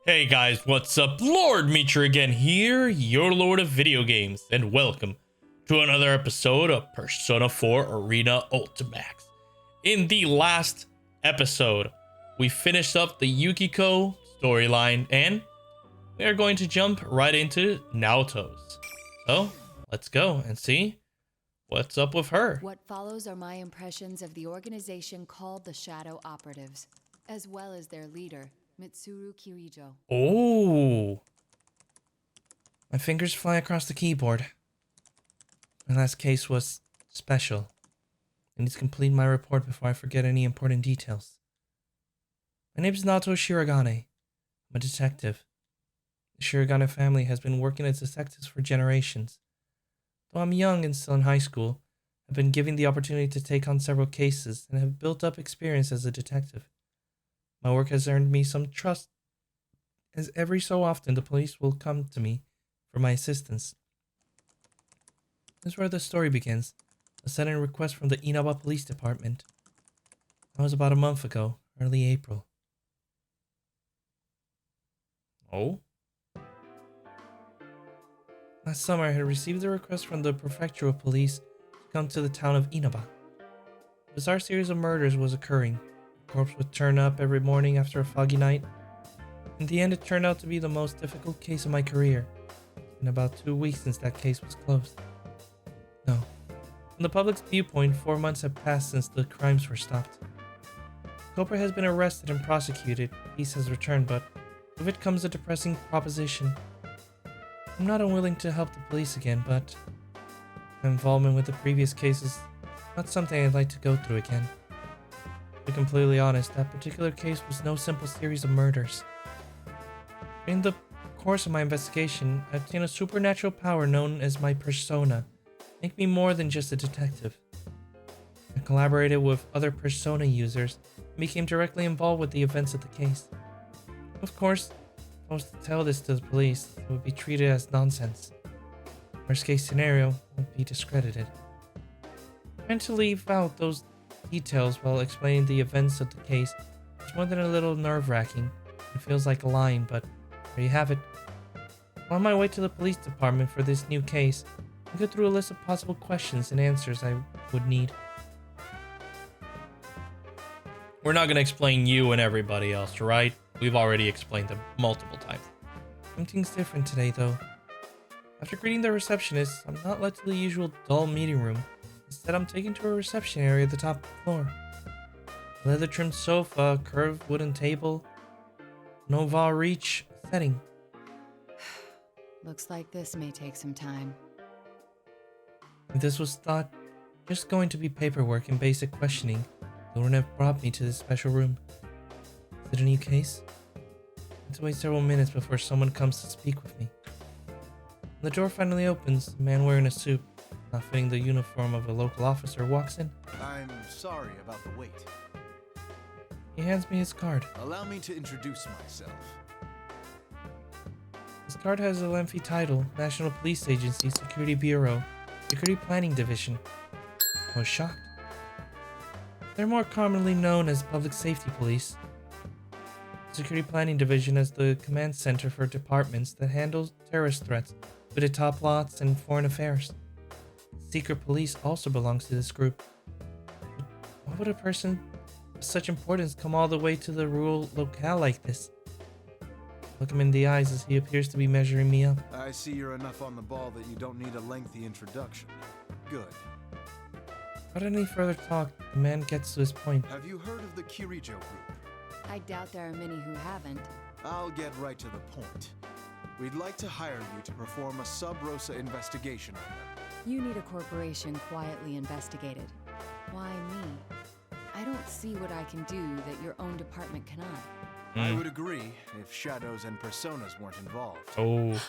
Hey guys, what's up? Lord Meecher again here, your lord of video games, and welcome to another episode of Persona 4 Arena Ultimax. In the last episode, we finished up the Yukiko storyline, and we are going to jump right into Naoto's. So, let's go and see what's up with her. What follows are my impressions of the organization called the Shadow Operatives, as well as their leader, Mitsuru Kirijo. Oh, my fingers fly across the keyboard. My last case was special. I need to complete my report before I forget any important details. My name is Naoto Shirogane. I'm a detective. The Shirogane family has been working as detectives for generations. Though I'm young and still in high school, I've been given the opportunity to take on several cases and have built up experience as a detective. My work has earned me some trust, as every so often the police will come to me for my assistance. This is where the story begins. A sudden request from the Inaba Police Department. That was about a month ago, early April. Oh? Last summer, I had received a request from the prefecture of police to come to the town of Inaba. A bizarre series of murders was occurring. A corpse would turn up every morning after a foggy night. In the end, it turned out to be the most difficult case of my career. It's been about 2 weeks since that case was closed. No. From the public's viewpoint, 4 months have passed since the crimes were stopped. The culprit has been arrested and prosecuted. Peace has returned, but with it comes a depressing proposition. I'm not unwilling to help the police again, but my involvement with the previous case is not something I'd like to go through again. To be completely honest, that particular case was no simple series of murders. During the course of my investigation, I obtained a supernatural power known as my persona, make me more than just a detective. I collaborated with other persona users and became directly involved with the events of the case. Of course, if I was to tell this to the police, it would be treated as nonsense. Worst case scenario would be discredited. Trying to leave out those details while explaining the events of the case is more than a little nerve-wracking. It feels like lying, but there you have it. On my way to the police department for this new case, I go through a list of possible questions and answers I would need. We're not going to explain you and everybody else, right? We've already explained them multiple times. Something's different today, though. After greeting the receptionist, I'm not led to the usual dull meeting room. Instead, I'm taken to a reception area at the top of the floor. A leather-trimmed sofa, a curved wooden table, an oval reach setting. Looks like this may take some time. If this was thought just going to be paperwork and basic questioning, they wouldn't have brought me to this special room. Is it a new case? I have to wait several minutes before someone comes to speak with me. When the door finally opens, a man wearing a suit, not fitting the uniform of a local officer, walks in. I'm sorry about the wait. He hands me his card. Allow me to introduce myself. His card has a lengthy title, National Police Agency, Security Bureau, Security Planning Division. I was shocked. They're more commonly known as Public Safety Police. Security Planning Division is the command center for departments that handle terrorist threats, hooded top lots, and foreign affairs. Secret police also belongs to this group. Why would a person of such importance come all the way to the rural locale like this? Look him in the eyes as he appears to be measuring me up. I see you're enough on the ball that you don't need a lengthy introduction. Good. Without any further talk, the man gets to his point. Have you heard of the Kirijo group? I doubt there are many who haven't. I'll get right to the point. We'd like to hire you to perform a sub-rosa investigation on them. You need a corporation quietly investigated. Why me? I don't see what I can do that your own department cannot. I would agree if shadows and personas weren't involved. Oh.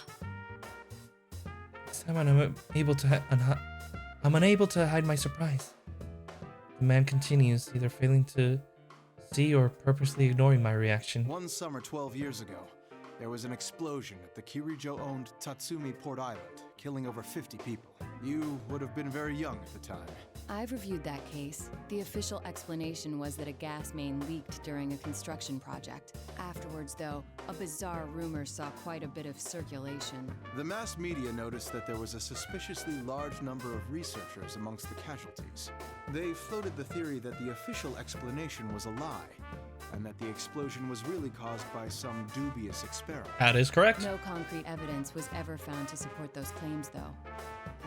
This time I'm unable to hide my surprise. The man continues, either failing to see or purposely ignoring my reaction. One summer 12 years ago, there was an explosion at the Kirijo-owned Tatsumi Port Island, killing over 50 people. You would have been very young at the time. I've reviewed that case. The official explanation was that a gas main leaked during a construction project. Afterwards, though, a bizarre rumor saw quite a bit of circulation. The mass media noticed that there was a suspiciously large number of researchers amongst the casualties. They floated the theory that the official explanation was a lie, and that the explosion was really caused by some dubious experiment. That is correct. No concrete evidence was ever found to support those claims, though.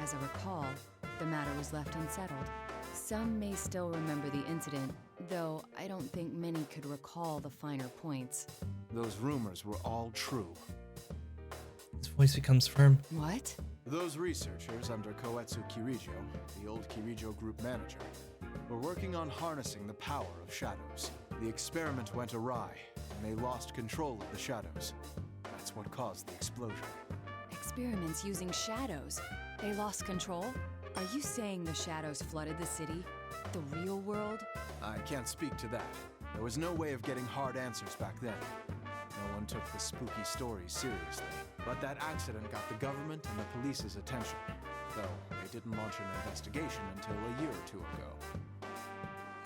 As I recall, the matter was left unsettled. Some may still remember the incident, though I don't think many could recall the finer points. Those rumors were all true. His voice becomes firm. What? Those researchers under Koetsu Kirijo, the old Kirijo group manager, were working on harnessing the power of shadows. The experiment went awry, and they lost control of the shadows. That's what caused the explosion. Experiments using shadows. They lost control? Are you saying the shadows flooded the city? The real world? I can't speak to that. There was no way of getting hard answers back then. No one took the spooky stories seriously. But that accident got the government and the police's attention, though they didn't launch an investigation until a year or two ago.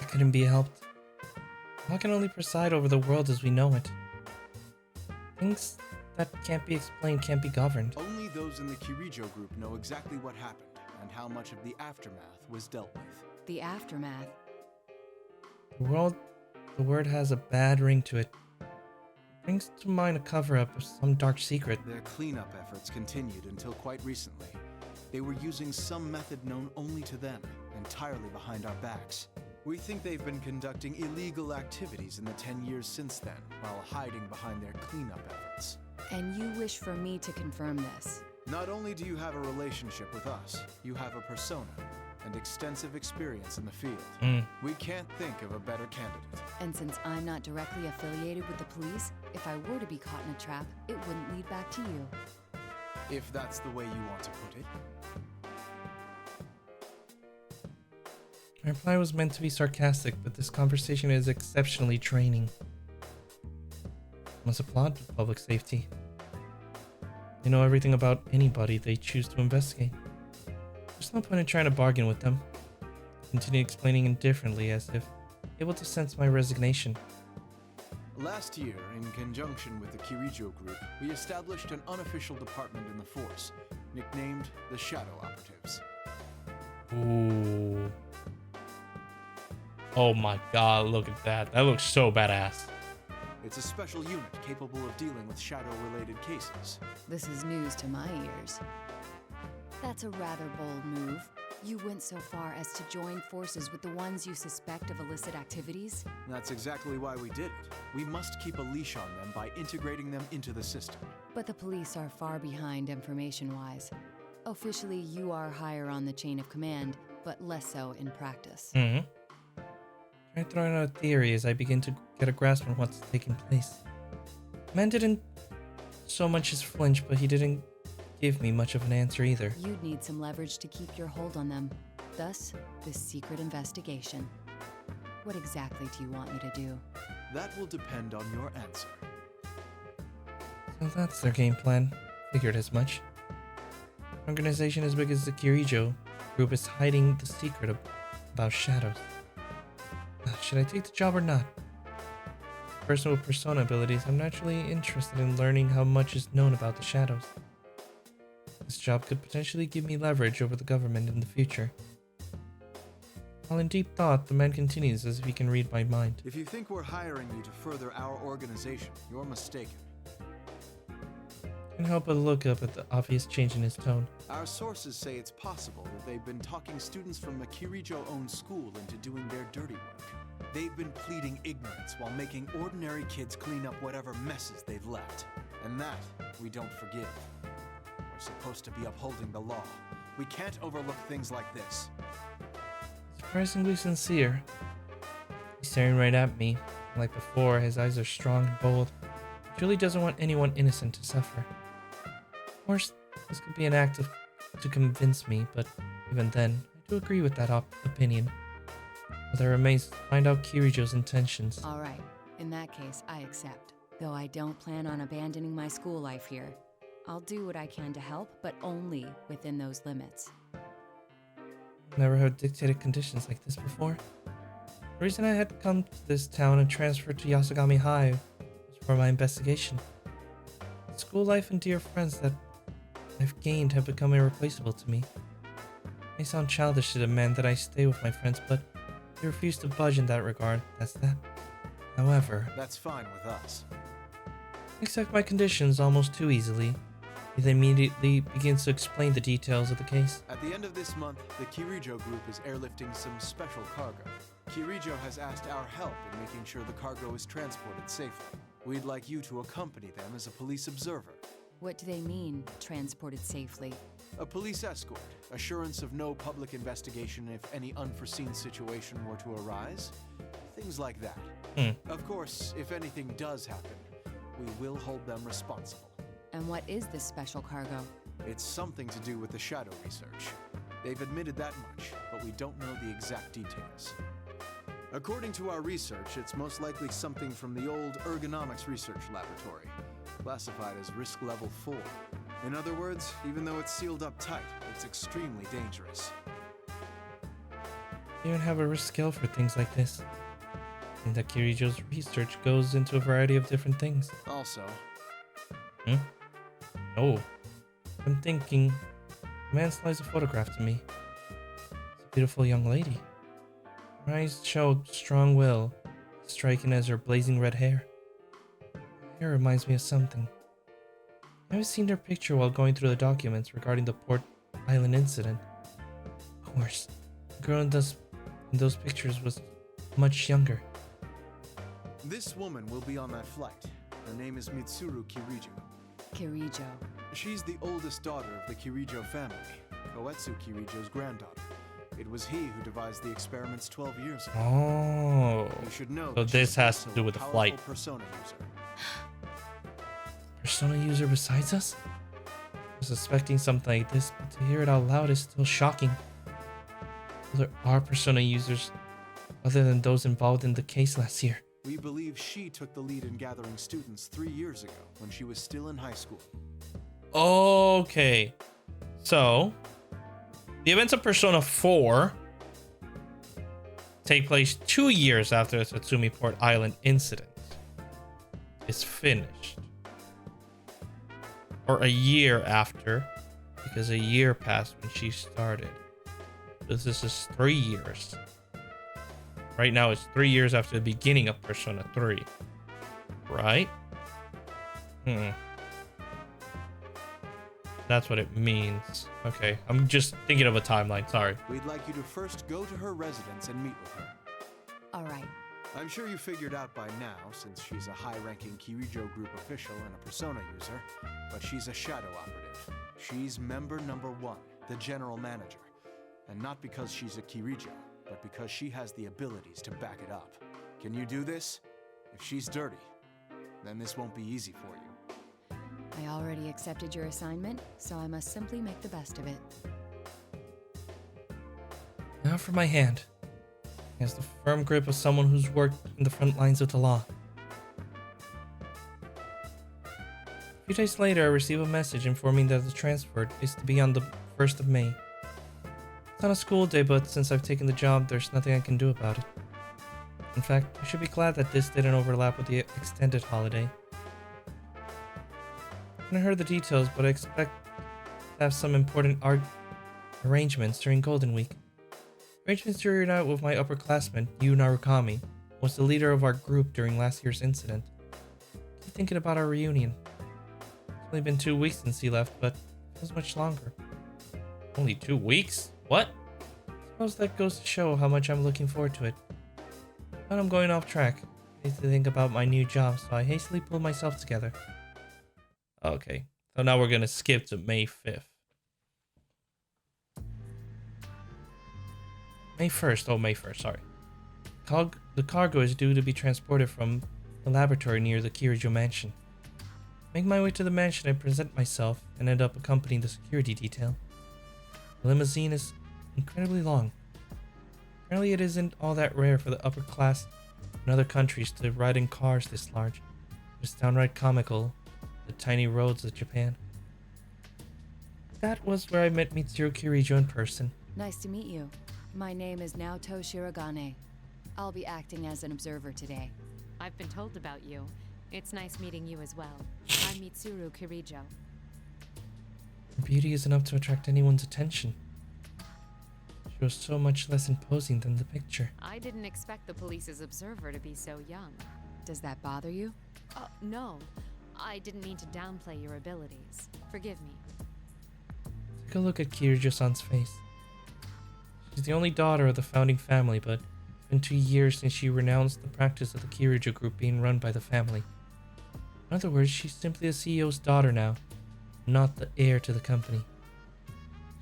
I couldn't be helped. I can only preside over the world as we know it. Things that can't be explained can't be governed. Only those in the Kirijo group know exactly what happened and how much of the aftermath was dealt with. The aftermath. The word has a bad ring to it. Brings to mind a cover-up of some dark secret. Their cleanup efforts continued until quite recently. They were using some method known only to them, entirely behind our backs. We think they've been conducting illegal activities in the 10 years since then, while hiding behind their cleanup efforts. And you wish for me to confirm this? Not only do you have a relationship with us, you have a persona and extensive experience in the field. We can't think of a better candidate. And since I'm not directly affiliated with the police, if I were to be caught in a trap, it wouldn't lead back to you. If that's the way you want to put it. My reply was meant to be sarcastic, but this conversation is exceptionally draining. I must applaud to public safety. They know everything about anybody they choose to investigate. There's no point in trying to bargain with them. I continue explaining indifferently as if able to sense my resignation. Last year, in conjunction with the Kirijo group, we established an unofficial department in the force, nicknamed the Shadow Operatives. Ooh. Oh my god, look at that. That looks so badass. It's a special unit capable of dealing with shadow-related cases. This is news to my ears. That's a rather bold move. You went so far as to join forces with the ones you suspect of illicit activities? That's exactly why we did it. We must keep a leash on them by integrating them into the system. But the police are far behind information-wise. Officially, you are higher on the chain of command, but less so in practice. Try throwing out a theory as I begin to get a grasp on what's taking place. Man didn't so much as flinch, but he didn't give me much of an answer either. You'd need some leverage to keep your hold on them. Thus, this secret investigation. What exactly do you want me to do? That will depend on your answer. So that's their game plan. Figured as much. An organization as big as the Kirijo group is hiding the secret about shadows. Should I take the job or not? As a person with persona abilities, I'm naturally interested in learning how much is known about the shadows. This job could potentially give me leverage over the government in the future. While in deep thought, the man continues as if he can read my mind. If you think we're hiring you to further our organization, you're mistaken. I can't help but look up at the obvious change in his tone. Our sources say it's possible that they've been talking students from a Kirijo-owned school into doing their dirty work. They've been pleading ignorance while making ordinary kids clean up whatever messes they've left. And that we don't forgive. We're supposed to be upholding the law. We can't overlook things like this. Surprisingly sincere. He's staring right at me. Like before, his eyes are strong and bold. He truly doesn't want anyone innocent to suffer. Of course, this could be an act to convince me, but even then, I do agree with that opinion. But there remains to find out Kirijo's intentions. All right. In that case, I accept. Though I don't plan on abandoning my school life here. I'll do what I can to help, but only within those limits. Never heard dictated conditions like this before. The reason I had come to this town and transferred to Yasogami High was for my investigation. School life and dear friends that I've gained have become irreplaceable to me. It may sound childish to demand that I stay with my friends, but they refuse to budge in that regard. That's that. However, That's fine with us. accept my conditions almost too easily. He then immediately begins to explain the details of the case. At the end of this month, the Kirijo group is airlifting some special cargo. Kirijo has asked our help in making sure the cargo is transported safely. We'd like you to accompany them as a police observer. What do they mean, transported safely? A police escort, assurance of no public investigation if any unforeseen situation were to arise. Things like that. Of course, if anything does happen, we will hold them responsible. And what is this special cargo? It's something to do with the Shadow research. They've admitted that much, but we don't know the exact details. According to our research, it's most likely something from the old ergonomics research laboratory, classified as risk level 4. In other words, even though it's sealed up tight, it's extremely dangerous. They even have a risk scale for things like this. And that Kirijo's research goes into a variety of different things. Also, Oh, I'm thinking. The man slides a photograph to me. It's a beautiful young lady. Her eyes show strong will, striking as her blazing red hair. Her hair reminds me of something. I've seen her picture while going through the documents regarding the Port Island incident. Of course, the girl in those pictures was much younger. this woman will be on that flight. Her name is Mitsuru Kirijo. Kirijo. She's the oldest daughter of the Kirijo family, Koetsu Kirijo's granddaughter. It was he who devised the experiments 12 years ago. Oh, You should know so that this she's has also to do with a the flight. powerful Persona user. Persona user besides us? I was suspecting something like this, but to hear it out loud is still shocking. So there are Persona users other than those involved in the case last year. We believe she took the lead in gathering students 3 years ago when she was still in high school. Okay. So, the events of Persona 4 take place 2 years after the Tatsumi Port Island incident is finished. Or a year after, because a year passed when she started. So this is 3 years. Right now it's 3 years after the beginning of Persona 3. Right? That's what it means. Okay, I'm just thinking of a timeline, sorry. We'd like you to first go to her residence and meet with her. All right. I'm sure you figured out by now, since she's a high-ranking Kirijo group official and a Persona user, but she's a Shadow Operative. She's member number 1, the general manager. And not because she's a Kirijo, but because she has the abilities to back it up. Can you do this? If she's dirty, then this won't be easy for you. I already accepted your assignment, so I must simply make the best of it. Now for my hand. It has the firm grip of someone who's worked in the front lines of the law. A few days later, I receive a message informing that the transfer is to be on the 1st of May. It's not a school day, but since I've taken the job, there's nothing I can do about it. In fact, I should be glad that this didn't overlap with the extended holiday. I haven't heard the details, but I expect to have some important art arrangements during Golden Week. Arrangements carried out with my upperclassman, Yu Narukami, was the leader of our group during last year's incident. Keep thinking about our reunion. It's only been 2 weeks since he left, but it feels much longer. Only 2 weeks? What? I suppose that goes to show how much I'm looking forward to it. But I'm going off track. I need to think about my new job, so I hastily pulled myself together. Okay, so now we're gonna skip to May 5th. May 1st, oh May 1st, sorry. The cargo is due to be transported from the laboratory near the Kirijo mansion. Make my way to the mansion, I present myself and end up accompanying the security detail. The limousine is incredibly long. Apparently it isn't all that rare for the upper class in other countries to ride in cars this large. It's downright comical, the tiny roads of Japan. That was where I met Mitsuru Kirijo in person. Nice to meet you. My name is Naoto Shirogane. I'll be acting as an observer today. I've been told about you. It's nice meeting you as well. I'm Mitsuru Kirijo. Her beauty is enough to attract anyone's attention. She was so much less imposing than the picture. I didn't expect the police's observer to be so young. Does that bother you? No. I didn't mean to downplay your abilities. Forgive me. Take a look at Kirijo-san's face. She's the only daughter of the founding family, but it's been 2 years since she renounced the practice of the Kirijo group being run by the family. In other words, she's simply the CEO's daughter now, not the heir to the company.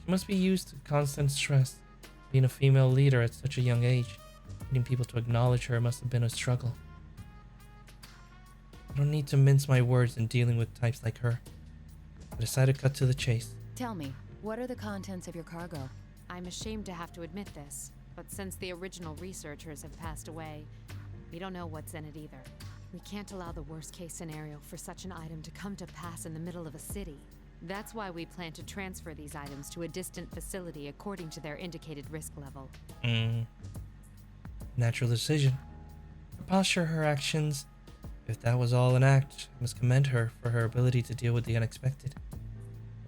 She must be used to constant stress. Being a female leader at such a young age, getting people to acknowledge her must have been a struggle. I don't need to mince my words in dealing with types like her. I decided to cut to the chase. Tell me, what are the contents of your cargo? I'm ashamed to have to admit this, but since the original researchers have passed away, we don't know what's in it either. We can't allow the worst-case scenario for such an item to come to pass in the middle of a city. That's why we plan to transfer these items to a distant facility according to their indicated risk level. Natural decision. Her posture, her actions. If that was all an act, I must commend her for her ability to deal with the unexpected.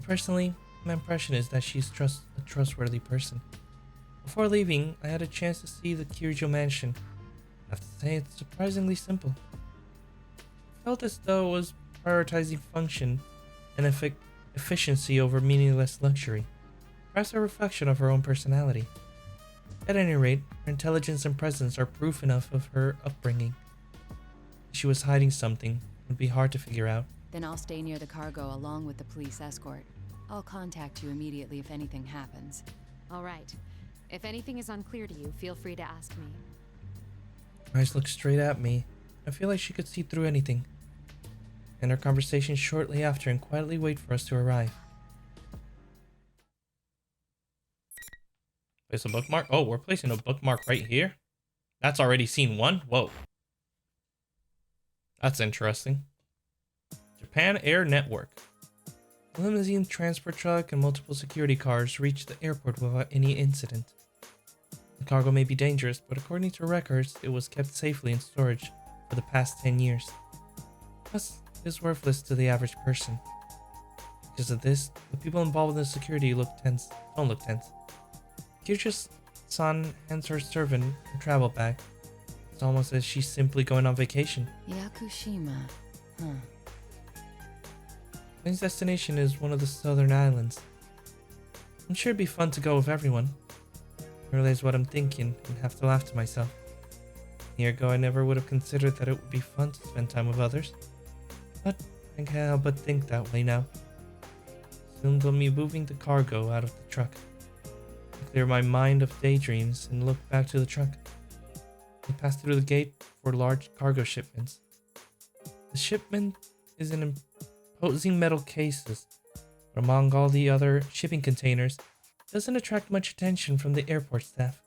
Personally, my impression is that she's a trustworthy person. Before leaving, I had a chance to see the Kirijo mansion. I have to say, it's surprisingly simple. I felt as though it was prioritizing function and efficiency over meaningless luxury. Perhaps a reflection of her own personality. At any rate, her intelligence and presence are proof enough of her upbringing. If she was hiding something, it would be hard to figure out. Then I'll stay near the cargo along with the police escort. I'll contact you immediately if anything happens. All right. If anything is unclear to you, feel free to ask me. Her eyes look straight at me. I feel like she could see through anything. End our conversation shortly after and quietly wait for us to arrive. Place a bookmark? Oh, we're placing a bookmark right here? That's already scene 1? Whoa. That's interesting. Japan Air Network. A limousine, transport truck, and multiple security cars reached the airport without any incident. The cargo may be dangerous, but according to records, it was kept safely in storage for the past 10 years. Plus, it is worthless to the average person. Because of this, the people involved in the security don't look tense. Kirijo-san hands her servant her travel bag. It's almost as she's simply going on vacation. Yakushima. Plane's destination is one of the southern islands. I'm sure it'd be fun to go with everyone. I realize what I'm thinking and have to laugh to myself. A year ago, I never would have considered that it would be fun to spend time with others. But I can't help but think that way now. Soon they'll be moving the cargo out of the truck. I clear my mind of daydreams and look back to the truck. We pass through the gate for large cargo shipments. The shipment is in imposing metal cases, but among all the other shipping containers, it doesn't attract much attention from the airport staff.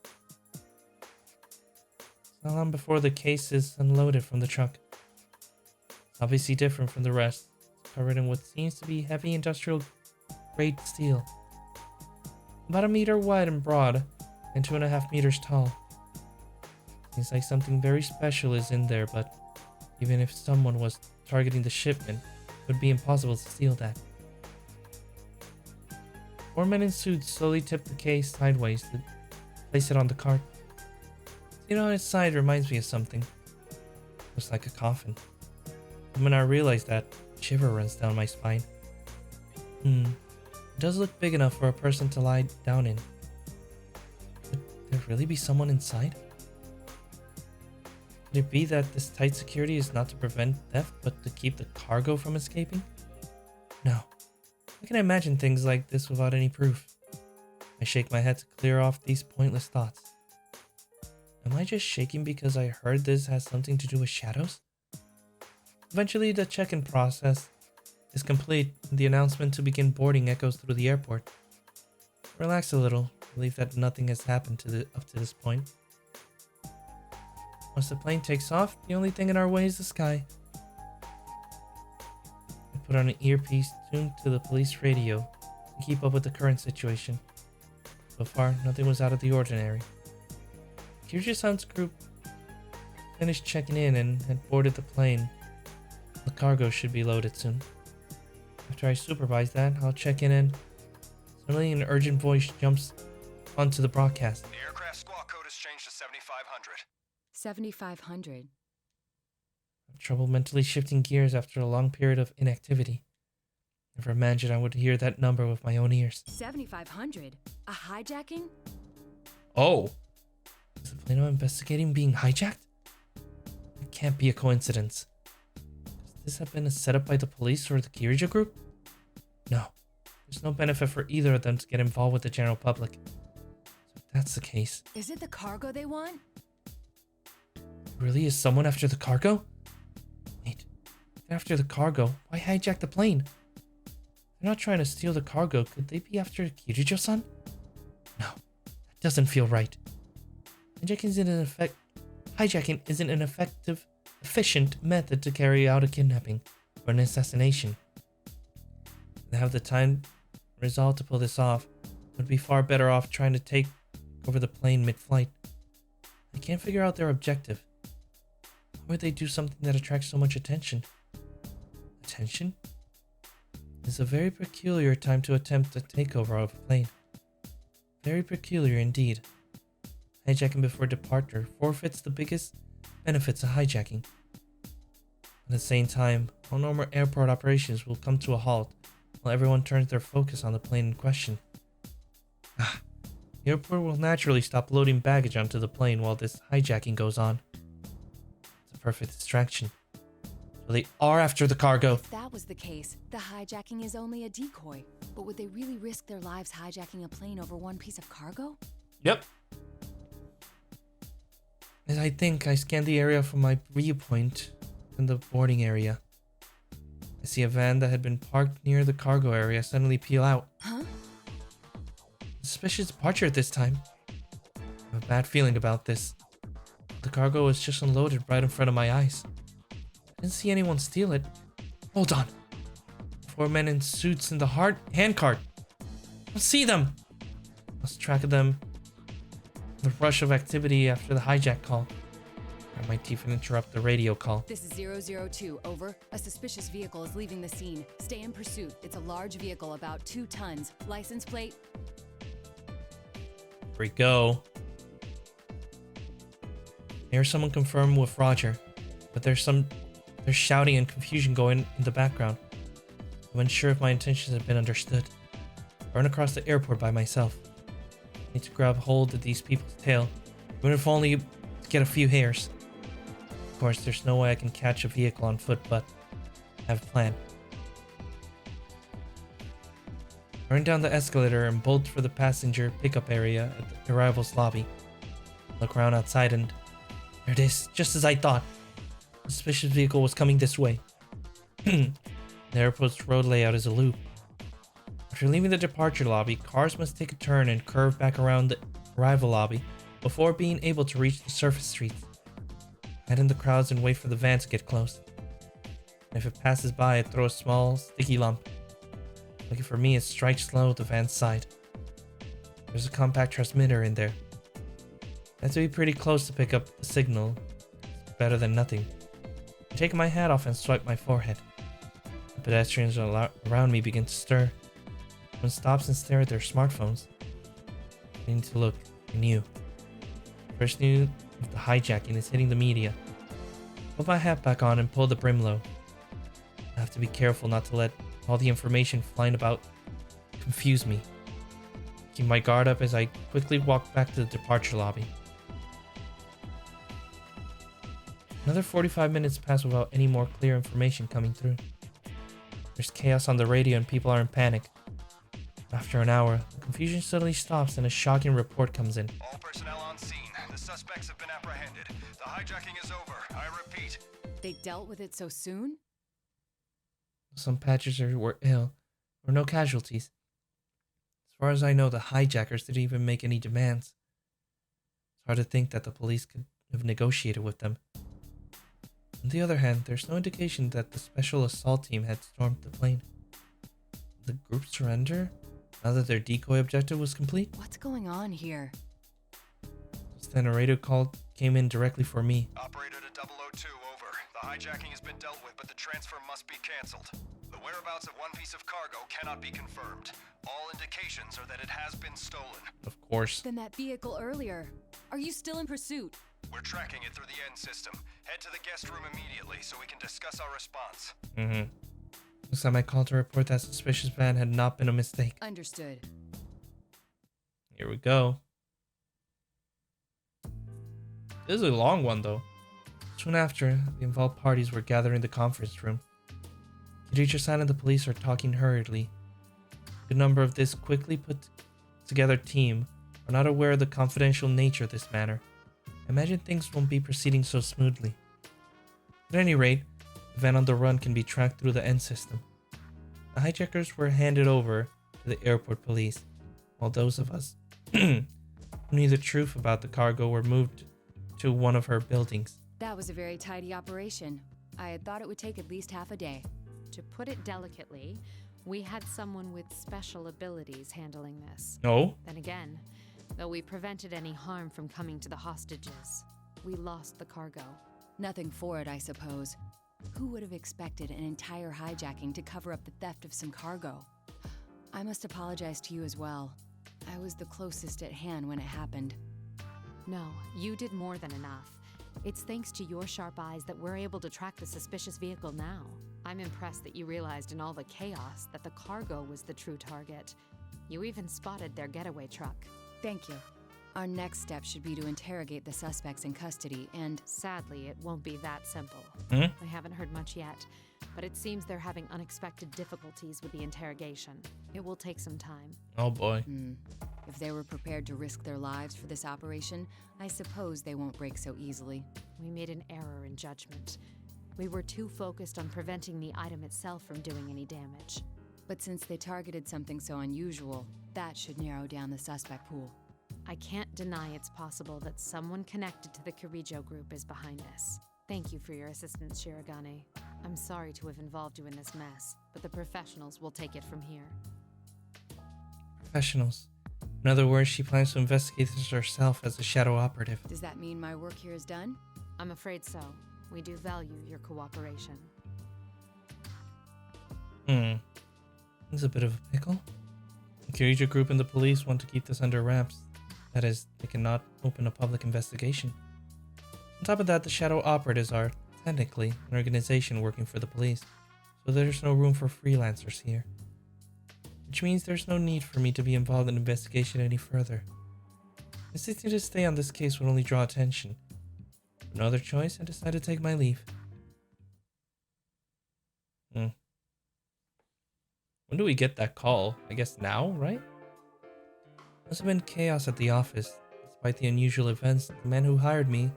It's not long before the case is unloaded from the truck. It's obviously different from the rest. It's covered in what seems to be heavy industrial grade steel. About 1 meter wide and broad, and 2.5 meters tall. Seems like something very special is in there, but even if someone was targeting the shipment, it would be impossible to steal that. 4 men in suits slowly tip the case sideways to place it on the cart. On its side reminds me of something. Looks like a coffin. When I realize that, a shiver runs down my spine. It does look big enough for a person to lie down in. Could there really be someone inside? Could it be that this tight security is not to prevent theft, but to keep the cargo from escaping? No. How can I imagine things like this without any proof? I shake my head to clear off these pointless thoughts. Am I just shaking because I heard this has something to do with shadows? Eventually, the check-in process is complete, and the announcement to begin boarding echoes through the airport. I relax a little, relieved that nothing has happened up to this point. Once the plane takes off, the only thing in our way is the sky. I put on an earpiece tuned to the police radio to keep up with the current situation. So far, nothing was out of the ordinary. Kiryu-san's group finished checking in and had boarded the plane. The cargo should be loaded soon. After I supervise that, I'll check in and suddenly an urgent voice jumps onto the broadcast. The aircraft squawk code has changed to 7500. 7,500. I have trouble mentally shifting gears after a long period of inactivity. Never imagined I would hear that number with my own ears. 7,500? A hijacking? Oh! Is the plane I'm investigating being hijacked? It can't be a coincidence. Could this have been a setup by the police or the Kitajoh group? No. There's no benefit for either of them to get involved with the general public. So if that's the case... Is it the cargo they want? Really? Is someone after the cargo? Wait. If they're after the cargo, why hijack the plane? They're not trying to steal the cargo. Could they be after Kitajoh-san? No. That doesn't feel right. Hijacking isn't an efficient method to carry out a kidnapping or an assassination. If they have the time and resolve to pull this off, would be far better off trying to take over the plane mid-flight. I can't figure out their objective. Why would they do something that attracts so much attention? Attention? It's a very peculiar time to attempt a takeover of a plane. Very peculiar indeed. Hijacking before departure forfeits the biggest benefits of hijacking. At the same time, all normal airport operations will come to a halt while everyone turns their focus on the plane in question. The airport will naturally stop loading baggage onto the plane while this hijacking goes on. It's a perfect distraction. So they are after the cargo. If that was the case, the hijacking is only a decoy. But would they really risk their lives hijacking a plane over one piece of cargo? Yep. As I think, I scan the area from my viewpoint in the boarding area. I see a van that had been parked near the cargo area suddenly peel out. Huh? Suspicious departure at this time. I have a bad feeling about this. The cargo was just unloaded right in front of my eyes. I didn't see anyone steal it. Hold on. 4 men in suits in the handcart. I don't see them. Lost track of them. The rush of activity after the hijack call. I might even interrupt the radio call. This is 002, over. A suspicious vehicle is leaving the scene. Stay in pursuit. It's a large vehicle, about 2 tons. License plate. Here we go. I hear someone confirm with Roger, but there's shouting and confusion going in the background. I'm unsure if my intentions have been understood. I run across the airport by myself. I need to grab hold of these people's tail, even if only to get a few hairs. Of course, there's no way I can catch a vehicle on foot, but I have a plan. I run down the escalator and bolt for the passenger pickup area at the arrivals lobby. Look around outside and there it is, just as I thought. The suspicious vehicle was coming this way. The airport's road layout is a loop. After leaving the departure lobby, cars must take a turn and curve back around the arrival lobby before being able to reach the surface streets. Hide in the crowds and wait for the van to get close. And if it passes by, I throw a small, sticky lump. Lucky for me, it strikes slow at the van's side. There's a compact transmitter in there. I have to be pretty close to pick up the signal. It's better than nothing. I take my hat off and swipe my forehead. The pedestrians around me begin to stir. Everyone stops and stares at their smartphones. I need to look. I knew. First news of the hijacking is hitting the media. Put my hat back on and pull the brim low. I have to be careful not to let all the information flying about confuse me. Keep my guard up as I quickly walk back to the departure lobby. Another 45 minutes pass without any more clear information coming through. There's chaos on the radio and people are in panic. After an hour, the confusion suddenly stops and a shocking report comes in. All personnel on scene. The suspects have been apprehended. The hijacking is over. I repeat. They dealt with it so soon? Some passengers were ill. There were no casualties. As far as I know, the hijackers didn't even make any demands. It's hard to think that the police could have negotiated with them. On the other hand, there's no indication that the special assault team had stormed the plane. Did the group surrender? now that their decoy objective was complete? What's going on here? Just then a radio call came in directly for me. Operator to 002, over. The hijacking has been dealt with, but the transfer must be cancelled. The whereabouts of one piece of cargo cannot be confirmed. All indications are that it has been stolen. Of course. Then that vehicle earlier. Are you still in pursuit? We're tracking it through the end system. Head to the guest room immediately so we can discuss our response. Looks like my call to report that suspicious van had not been a mistake. Understood. Here we go. This is a long one though. Soon after, the involved parties were gathered in the conference room. Kitajoh-san and the police are talking hurriedly. A good number of this quickly put together team are not aware of the confidential nature of this matter. I imagine things won't be proceeding so smoothly. At any rate, the van on the run can be tracked through the end system. The hijackers were handed over to the airport police, while those of us who knew the truth about the cargo were moved to one of her buildings. That was a very tidy operation. I had thought it would take at least half a day. To put it delicately, we had someone with special abilities handling this. No? Then again, though we prevented any harm from coming to the hostages, we lost the cargo. Nothing for it, I suppose. Who would have expected an entire hijacking to cover up the theft of some cargo? I must apologize to you as well. I was the closest at hand when it happened. No, you did more than enough. It's thanks to your sharp eyes that we're able to track the suspicious vehicle now. I'm impressed that you realized in all the chaos that the cargo was the true target. You even spotted their getaway truck. Thank you. Our next step should be to interrogate the suspects in custody and... Sadly, it won't be that simple. Hmm? I haven't heard much yet, but it seems they're having unexpected difficulties with the interrogation. It will take some time. Oh boy. If they were prepared to risk their lives for this operation, I suppose they won't break so easily. We made an error in judgment. We were too focused on preventing the item itself from doing any damage. But since they targeted something so unusual, that should narrow down the suspect pool. I can't deny it's possible that someone connected to the Kitajoh group is behind this. Thank you for your assistance, Shirogane. I'm sorry to have involved you in this mess, but the professionals will take it from here. Professionals. In other words, she plans to investigate this herself as a shadow operative. Does that mean my work here is done? I'm afraid so. We do value your cooperation. It's a bit of a pickle. The Kitajoh group and the police want to keep this under wraps. That is, they cannot open a public investigation. On top of that, the Shadow Operatives are, technically, an organization working for the police, so there's no room for freelancers here. Which means there's no need for me to be involved in the investigation any further. Insisting to stay on this case would only draw attention. With no other choice, I decided to take my leave. When do we get that call? I guess now, right? Must have been chaos at the office. Despite the unusual events, the man who hired me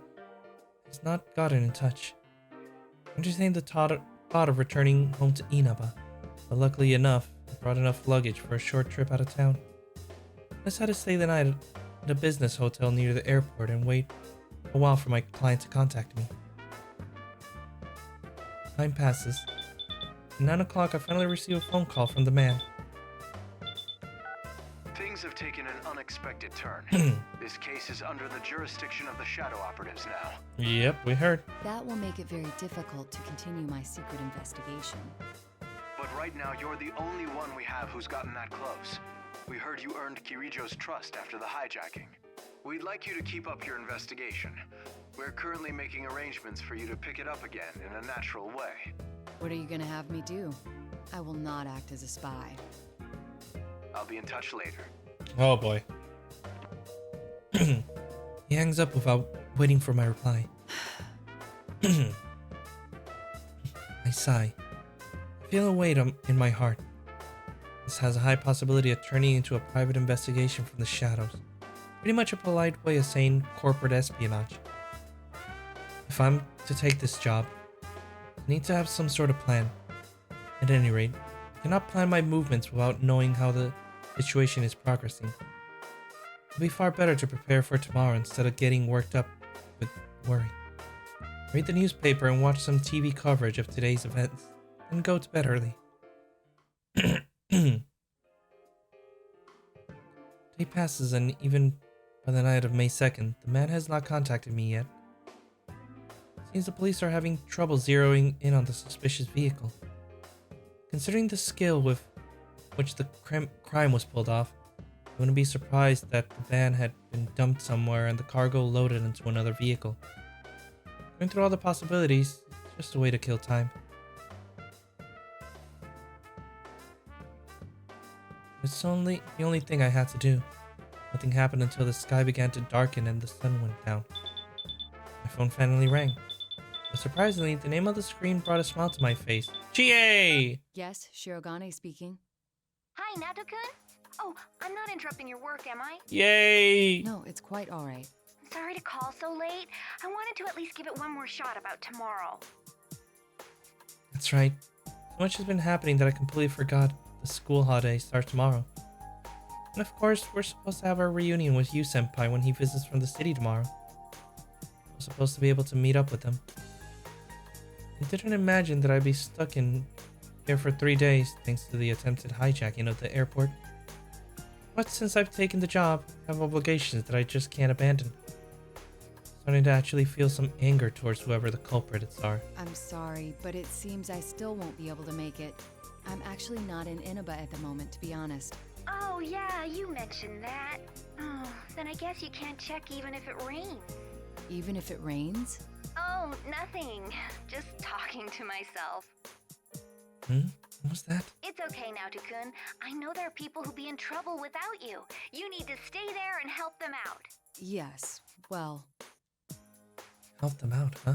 has not gotten in touch. I entertained the thought of returning home to Inaba, but luckily enough, I brought enough luggage for a short trip out of town. I decided to stay the night at a business hotel near the airport and wait a while for my client to contact me. Time passes. At 9 o'clock, I finally receive a phone call from the man. Things have taken an unexpected turn. This case is under the jurisdiction of the Shadow Operatives now. Yep, we heard. That will make it very difficult to continue my secret investigation. But right now, you're the only one we have who's gotten that close. We heard you earned Kirijo's trust after the hijacking. We'd like you to keep up your investigation. We're currently making arrangements for you to pick it up again in a natural way. What are you gonna have me do? I will not act as a spy. I'll be in touch later. Oh boy. He hangs up without waiting for my reply. I sigh. I feel a weight in my heart. This has a high possibility of turning into a private investigation from the shadows. Pretty much a polite way of saying corporate espionage. If I'm to take this job, I need to have some sort of plan. At any rate, I cannot plan my movements without knowing how the situation is progressing. It'll be far better to prepare for tomorrow instead of getting worked up with worry. Read the newspaper and watch some TV coverage of today's events, and go to bed early. Day passes, and even by the night of May 2nd, the man has not contacted me yet. Seems the police are having trouble zeroing in on the suspicious vehicle. Considering the skill with which the crime was pulled off, I wouldn't be surprised that the van had been dumped somewhere and the cargo loaded into another vehicle. Going through all the possibilities, it's just a way to kill time. It's the only thing I had to do. Nothing happened until the sky began to darken and the sun went down. My phone finally rang. But surprisingly, the name on the screen brought a smile to my face. Chie! Yes, Shirogane speaking. Hi, Nato-kun. Oh, I'm not interrupting your work, am I? Yay! No, it's quite alright. Sorry to call so late. I wanted to at least give it one more shot about tomorrow. That's right. So much has been happening that I completely forgot the school holiday starts tomorrow. And of course, we're supposed to have our reunion with you, Senpai, when he visits from the city tomorrow. I was supposed to be able to meet up with him. I didn't imagine that I'd be stuck in here for 3 days thanks to the attempted hijacking of the airport. But since I've taken the job, I have obligations that I just can't abandon. Starting to actually feel some anger towards whoever the culprits are. I'm sorry, but it seems I still won't be able to make it. I'm actually not in Inaba at the moment, to be honest. Oh, yeah, you mentioned that. Oh, then I guess you can't check even if it rains. Even if it rains? Oh, nothing. Just talking to myself. What was that? It's okay, Nato-kun. I know there are people who'll be in trouble without you. You need to stay there and help them out. Yes, well... Help them out, huh?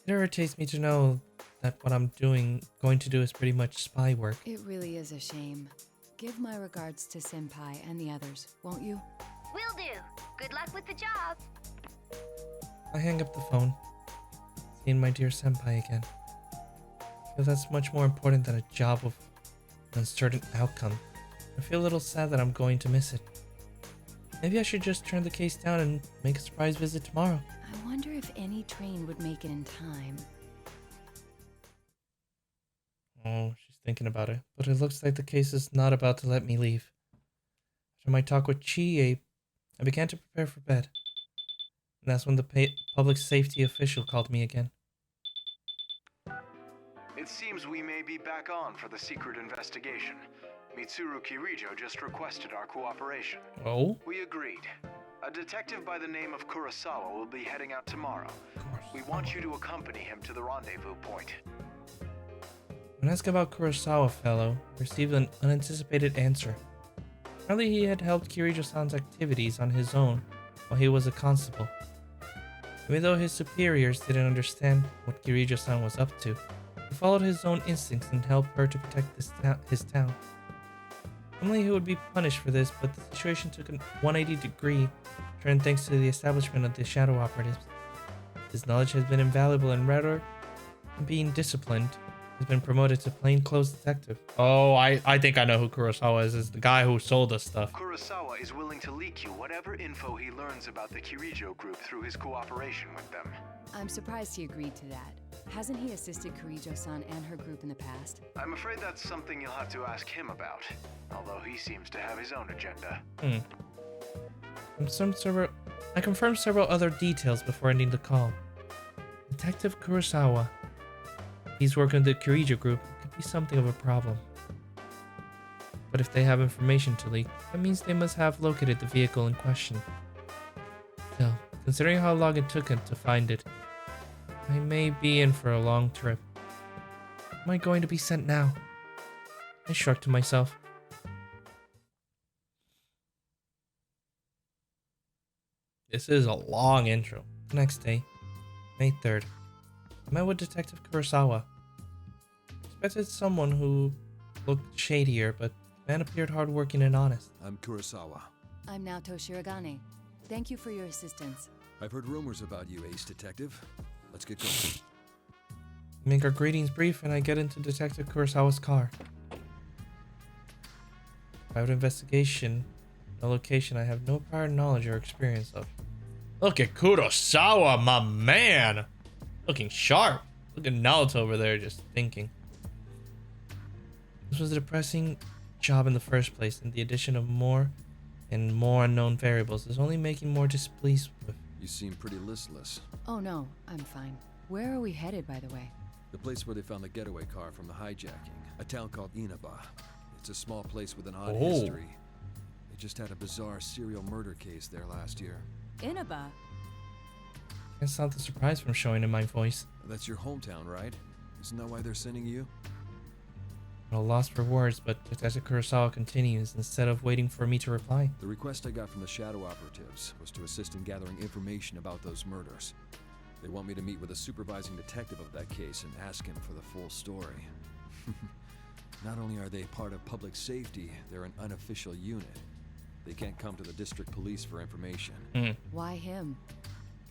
It irritates me to know that what I'm going to do is pretty much spy work. It really is a shame. Give my regards to Senpai and the others, won't you? Will do. Good luck with the job. I hang up the phone, seeing my dear Senpai again. Because that's much more important than a job with an uncertain outcome. I feel a little sad that I'm going to miss it. Maybe I should just turn the case down and make a surprise visit tomorrow. I wonder if any train would make it in time. Oh, she's thinking about it. But it looks like the case is not about to let me leave. After my talk with Chie, I began to prepare for bed. And that's when the public safety official called me again. It seems we may be back on for the secret investigation. Mitsuru Kirijo just requested our cooperation. Oh? We agreed. A detective by the name of Kurosawa will be heading out tomorrow. We want you to accompany him to the rendezvous point. When asked about Kurosawa fellow, I received an unanticipated answer. Apparently he had helped Kirijo-san's activities on his own while he was a constable. Even though his superiors didn't understand what Kirijo-san was up to, he followed his own instincts and helped her to protect his town. Normally he would be punished for this, but the situation took a 180-degree turn thanks to the establishment of the Shadow Operatives. His knowledge has been invaluable, and rather than being disciplined, has been promoted to plainclothes detective. Oh, I think I know who Kurosawa is. It's the guy who sold us stuff. Kurosawa is willing to leak you whatever info he learns about the Kirijo group through his cooperation with them. I'm surprised he agreed to that. Hasn't he assisted Kirijo-san and her group in the past? I'm afraid that's something you'll have to ask him about, although he seems to have his own agenda. I confirmed several other details before ending the call. Detective Kurosawa. He's working with the Kirijo group. It could be something of a problem. But if they have information to leak, that means they must have located the vehicle in question. Still, considering how long it took him to find it, I may be in for a long trip. Am I going to be sent now? I shrugged to myself. This is a long intro. The next day, May 3rd, I met with Detective Kurosawa. I expected someone who looked shadier, but the man appeared hardworking and honest. I'm Kurosawa. I'm Naoto Shirogane. Thank you for your assistance. I've heard rumors about you, Ace Detective. Let's get going. We make our greetings brief, and I get into Detective Kurosawa's car. Private investigation, a location I have no prior knowledge or experience of. Look at Kurosawa, my man! Looking sharp. Look at Naoto over there just thinking. This was a depressing job in the first place, and the addition of more and more unknown variables is only making me more displeased with. You seem pretty listless. Oh no, I'm fine. Where are we headed, by the way? The place where they found the getaway car from the hijacking. A town called Inaba. It's a small place with an odd history. They just had a bizarre serial murder case there last year. Inaba? Can't stop the surprise from showing in my voice. That's your hometown, right? Isn't that why they're sending you? I'm at a loss for words, but Detective Kurosawa continues instead of waiting for me to reply. The request I got from the Shadow Operatives was to assist in gathering information about those murders. They want me to meet with a supervising detective of that case and ask him for the full story. Not only are they part of public safety, they're an unofficial unit. They can't come to the district police for information. Why him?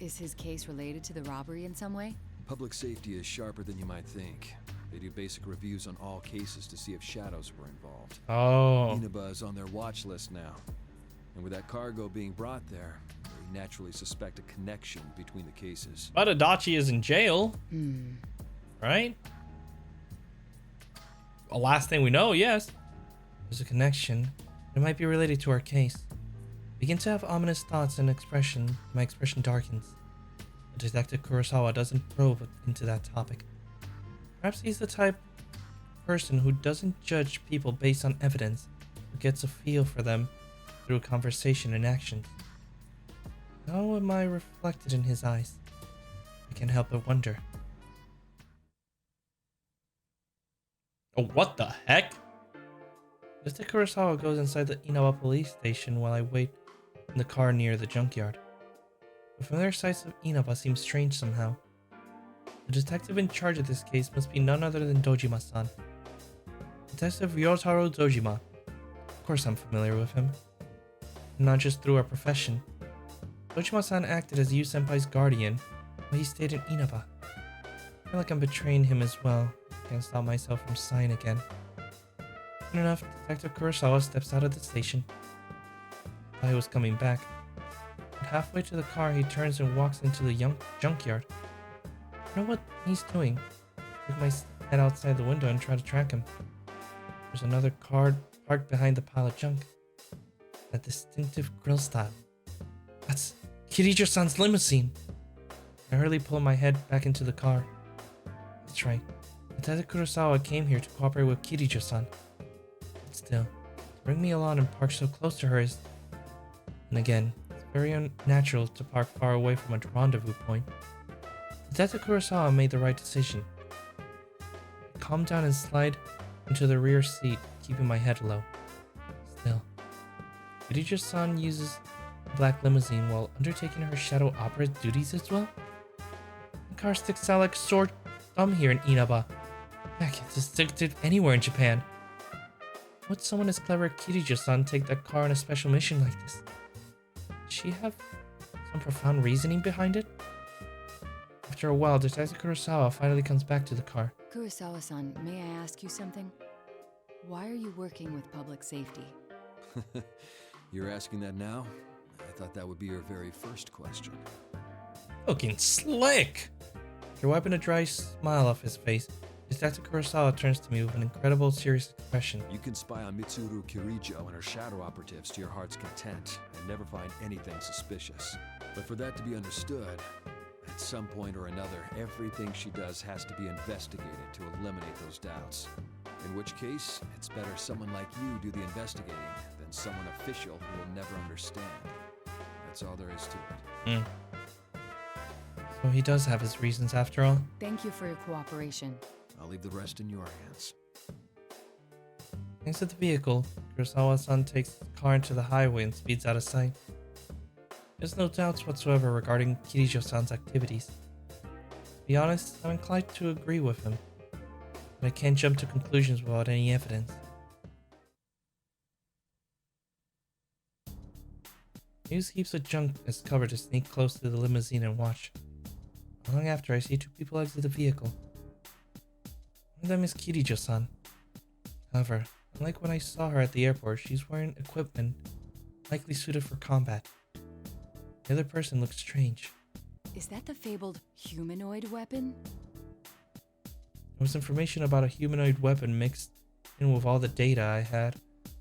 Is his case related to the robbery in some way? Public safety is sharper than you might think. They do basic reviews on all cases to see if shadows were involved. Oh. Inaba is on their watch list now. And with that cargo being brought there, they naturally suspect a connection between the cases. But Adachi is in jail. Right? The last thing we know, yes. There's a connection. It might be related to our case. Begin to have ominous thoughts and my expression darkens. But Detective Kurosawa doesn't probe into that topic. Perhaps he's the type of person who doesn't judge people based on evidence, but gets a feel for them through conversation and actions. How am I reflected in his eyes? I can't help but wonder. Oh, what the heck? Mr. Kurosawa goes inside the Inaba police station while I wait in the car near the junkyard. The familiar sights of Inaba seem strange somehow. The detective in charge of this case must be none other than Dojima-san. Detective Ryotaro Dojima. Of course I'm familiar with him. And not just through our profession. Dojima-san acted as Yu Senpai's guardian while he stayed in Inaba. I feel like I'm betraying him as well. Can't stop myself from sighing again. Soon enough, Detective Kurosawa steps out of the station. I thought he was coming back. But halfway to the car, he turns and walks into the junkyard. I know what he's doing. I stick my head outside the window and try to track him. There's another car parked behind the pile of junk. That distinctive grill style. That's Kirijo-san's limousine. I hurriedly pull my head back into the car. That's right. Detective Kurosawa came here to cooperate with Kirijo-san. But still, to bring me along and park so close to her is... And again, it's very unnatural to park far away from a rendezvous point. Detective Kurosawa made the right decision. I calm down and slide into the rear seat, keeping my head low. Still, Kirijo-san uses a black limousine while undertaking her Shadow Operative duties as well? The car sticks out like a sore thumb here in Inaba. Heck, it's distinctive anywhere in Japan. Would someone as clever as Kirijo-san take that car on a special mission like this? Does she have some profound reasoning behind it? After a while, Detective Kurosawa finally comes back to the car. Kurosawa-san, may I ask you something? Why are you working with public safety? You're asking that now? I thought that would be your very first question. Looking slick! After wiping a dry smile off his face, Detective Kurosawa turns to me with an incredible serious expression. You can spy on Mitsuru Kirijo and her Shadow Operatives to your heart's content and never find anything suspicious. But for that to be understood, at some point or another, everything she does has to be investigated to eliminate those doubts. In which case, it's better someone like you do the investigating than someone official who will never understand. That's all there is to it. So he does have his reasons after all. Thank you for your cooperation. I'll leave the rest in your hands. Thanks to the vehicle, Kurosawa-san takes the car into the highway and speeds out of sight. There's no doubts whatsoever regarding Kirijo-san's activities. To be honest, I'm inclined to agree with him, but I can't jump to conclusions without any evidence. I use heaps of junk as cover to sneak close to the limousine and watch. Not long after, I see two people exit the vehicle. One of them is Kirijo-san. However, unlike when I saw her at the airport, she's wearing equipment likely suited for combat. The other person looks strange. Is that the fabled humanoid weapon? There was information about a humanoid weapon mixed in with all the data I had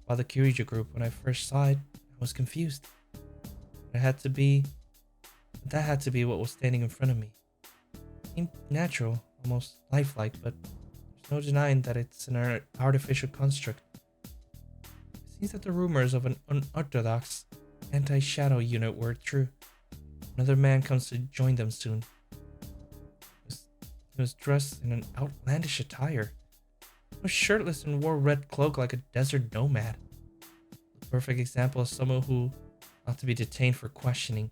about the Kirijo group when I first saw it. was confused. That had to be what was standing in front of me. It seemed natural, almost lifelike, but there's no denying that it's an artificial construct. It seems that the rumors of an unorthodox anti-shadow unit were true. Another man comes to join them soon. He was dressed in an outlandish attire. He was shirtless and wore a red cloak like a desert nomad. The perfect example of someone who ought to be detained for questioning.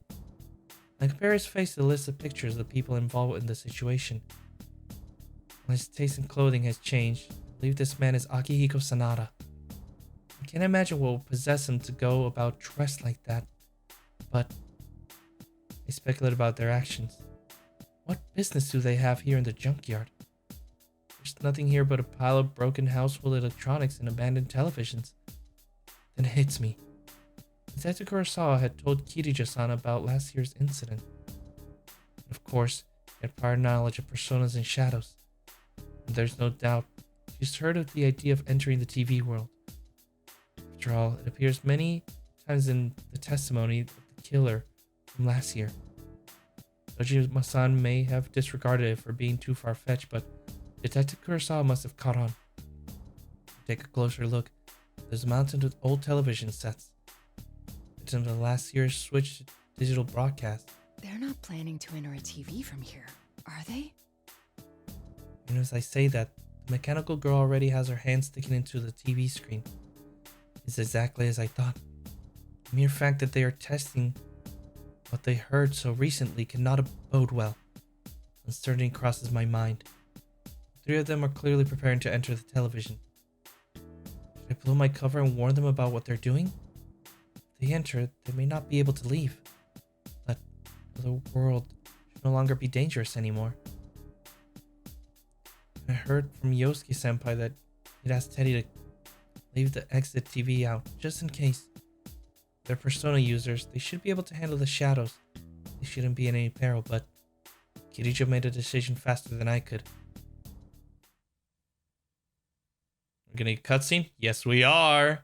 I compare his face to the list of pictures of the people involved in the situation. While his taste in clothing has changed, I believe this man is Akihiko Sanada. I can't imagine what will possess him to go about dressed like that, but I speculate about their actions. What business do they have here in the junkyard? There's nothing here but a pile of broken household electronics and abandoned televisions. Then it hits me. Detective Kurosawa had told Kitajoh-san about last year's incident. And of course, he had prior knowledge of personas and shadows. And there's no doubt she's heard of the idea of entering the TV world. After all, it appears many times in the testimony of the killer from last year. Soejima-san may have disregarded it for being too far-fetched, but Detective Kurosawa must have caught on. Take a closer look. There's a mountain of old television sets. It's in the last year's switch to digital broadcast. They're not planning to enter a TV from here, are they? And as I say that, the mechanical girl already has her hand sticking into the TV screen. It's exactly as I thought. The mere fact that they are testing what they heard so recently cannot bode well. Uncertainty crosses my mind. The three of them are clearly preparing to enter the television. Should I blow my cover and warn them about what they're doing? If they enter, they may not be able to leave. But the world should no longer be dangerous anymore. I heard from Yosuke-senpai that he'd asked Teddy to leave the exit TV out, just in case. They're persona users, they should be able to handle the shadows. They shouldn't be in any peril, but Kitajoh made a decision faster than I could. We're gonna get a cutscene? Yes, we are!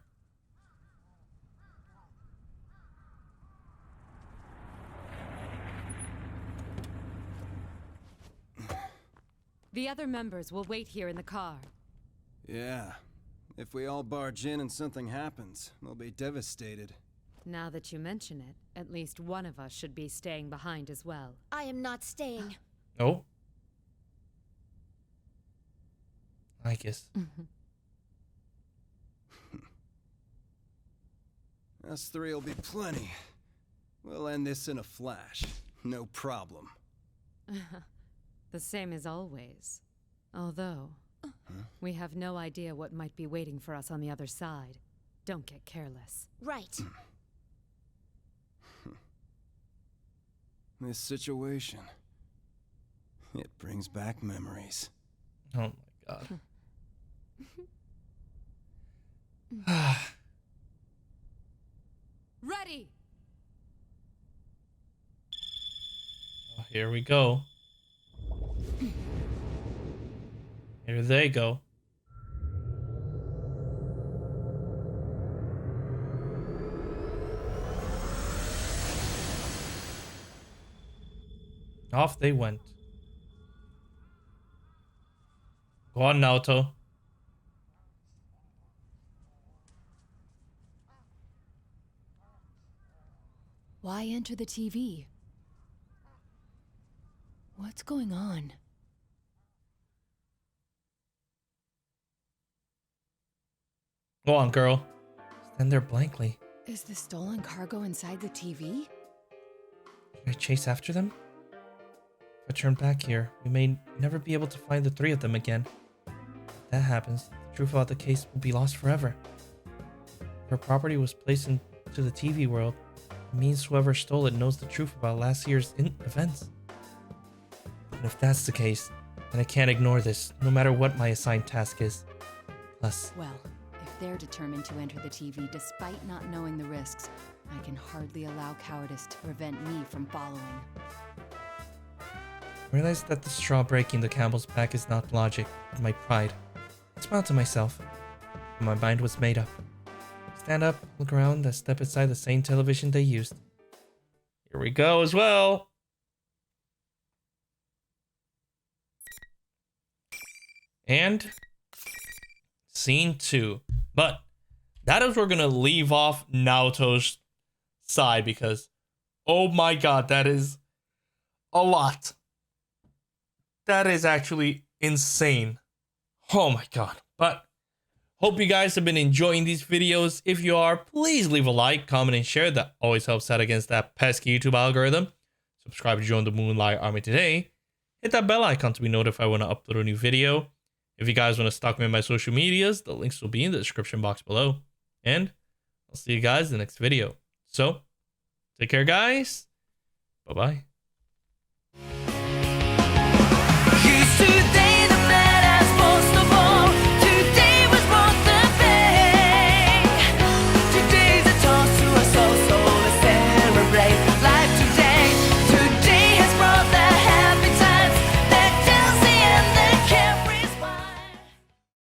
The other members will wait here in the car. Yeah. If we all barge in and something happens, we'll be devastated. Now that you mention it, at least one of us should be staying behind as well. I am not staying. Oh? I guess. Us three will be plenty. We'll end this in a flash. No problem. The same as always. Although, we have no idea what might be waiting for us on the other side. Don't get careless. Right. This situation, it brings back memories. Oh my god. Ready! Oh, here we go. Here they go. Off they went. Go on, Naoto. Why enter the TV? What's going on? Go on, girl. Stand there blankly. Is the stolen cargo inside the TV? Should I chase after them? If I turn back here, we may never be able to find the three of them again. If that happens, the truth about the case will be lost forever. If her property was placed into the TV world, it means whoever stole it knows the truth about last year's events. And if that's the case, then I can't ignore this, no matter what my assigned task is. Plus, Well, if they're determined to enter the TV despite not knowing the risks, I can hardly allow cowardice to prevent me from following. I realized that the straw breaking the camel's back is not logic, but my pride. I smiled to myself, and my mind was made up. stand up, look around, then step inside the same television they used. Here we go as well. And scene 2. But that is where we're gonna leave off Naoto's side because, oh my god, that is a lot. That is actually insane. Oh my god. But hope you guys have been enjoying these videos. If you are, please leave a like, comment, and share. That always helps out against that pesky YouTube algorithm. Subscribe to join the Moonlight Army today. Hit that bell icon to be notified when I upload a new video. If you guys want to stalk me on my social medias, the links will be in the description box below. And I'll see you guys in the next video. So, take care, guys. Bye-bye.